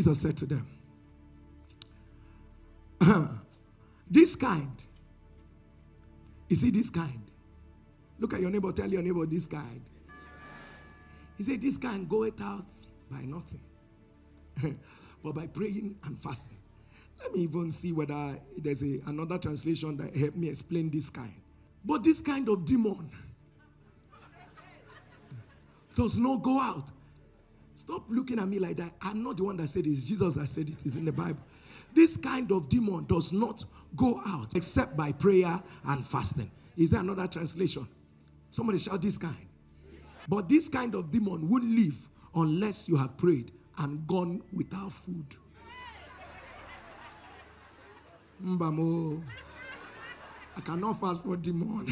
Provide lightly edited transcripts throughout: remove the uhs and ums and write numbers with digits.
Jesus said to them, this kind, you see this kind. Look at your neighbor, tell your neighbor this kind. He said, this kind goeth out by nothing, but by praying and fasting. Let me even see whether there's another translation that help me explain this kind. But this kind of demon does not go out. Stop looking at me like that. I'm not the one that said this. Jesus that said it. It's in the Bible. This kind of demon does not go out except by prayer and fasting. Is there another translation? Somebody shout this kind. But this kind of demon won't leave unless you have prayed and gone without food. Mbamo. I cannot fast for demon.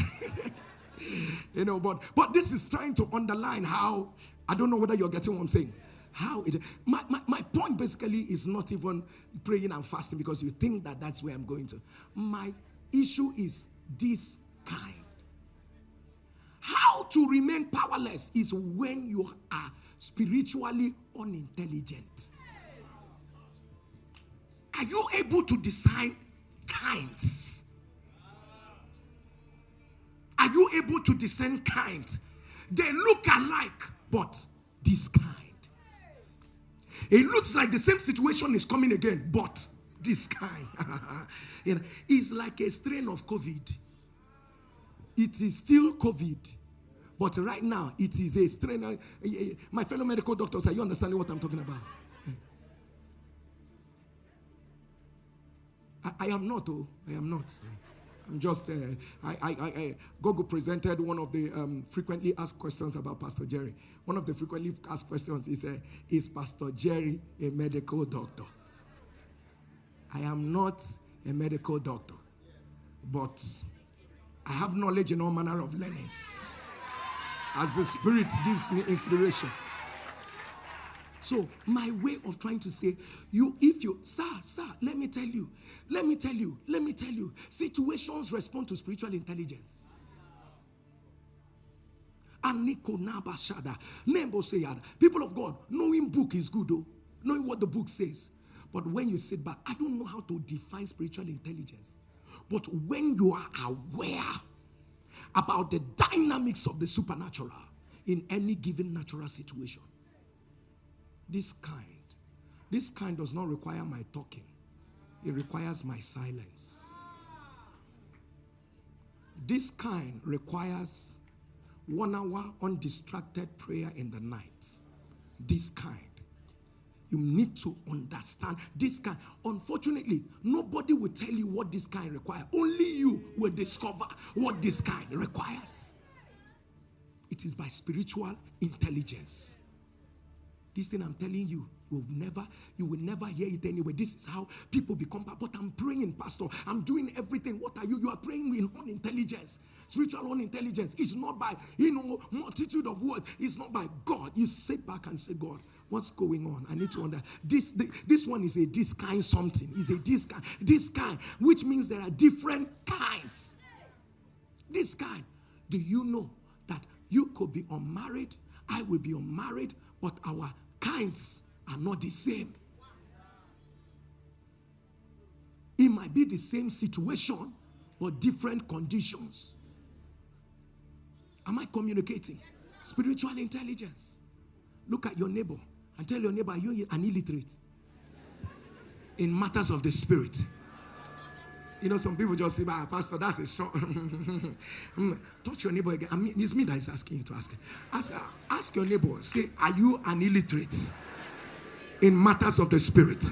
But this is trying to underline how, I don't know whether you're getting what I'm saying. How it, my point basically is not even praying and fasting because you think that that's where I'm going to. My issue is this kind. How to remain powerless is when you are spiritually unintelligent. Are you able to discern kinds? Are you able to discern kinds? They look alike, but this kind. It looks like the same situation is coming again, but this kind. It's like a strain of COVID. It is still COVID, but right now it is a strain. My fellow medical doctors, are you understanding what I'm talking about? I am not. I am not. I'm just. Gogo presented one of the frequently asked questions about Pastor Jerry. One of the frequently asked questions is Pastor Jerry a medical doctor? I am not a medical doctor, but I have knowledge in all manner of learnings as the Spirit gives me inspiration. So my way of trying to say, sir, let me tell you, situations respond to spiritual intelligence. People of God, knowing book is good, knowing what the book says. But when you sit back, I don't know how to define spiritual intelligence. But when you are aware about the dynamics of the supernatural in any given natural situation, this kind does not require my talking. It requires my silence. This kind requires 1 hour undistracted prayer in the night. This kind. You need to understand this kind. Unfortunately, nobody will tell you what this kind requires. Only you will discover what this kind requires. It is by spiritual intelligence. This thing I'm telling you, you will never hear it anyway. This is how people become. But I'm praying, Pastor. I'm doing everything. What are you? You are praying in unintelligence. Spiritual unintelligence. It's not by, multitude of words. It's not by God. You sit back and say, God, what's going on? I need to understand. This one is this kind something. Is this kind, which means there are different kinds. This kind. Do you know that you could be unmarried? I will be unmarried, but our kinds are not the same. It might be the same situation, but different conditions. Am I communicating? Spiritual intelligence. Look at your neighbor and tell your neighbor, you're an illiterate in matters of the spirit. Some people just say, Pastor, that's a strong. Touch your neighbor again. It's me that is asking you to ask. Ask your neighbor, say, are you an illiterate in matters of the spirit?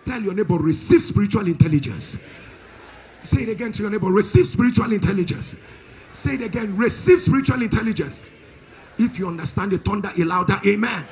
Tell your neighbor, receive spiritual intelligence. Say it again to your neighbor, receive spiritual intelligence. Say it again, receive spiritual intelligence. If you understand it, thunder a louder amen.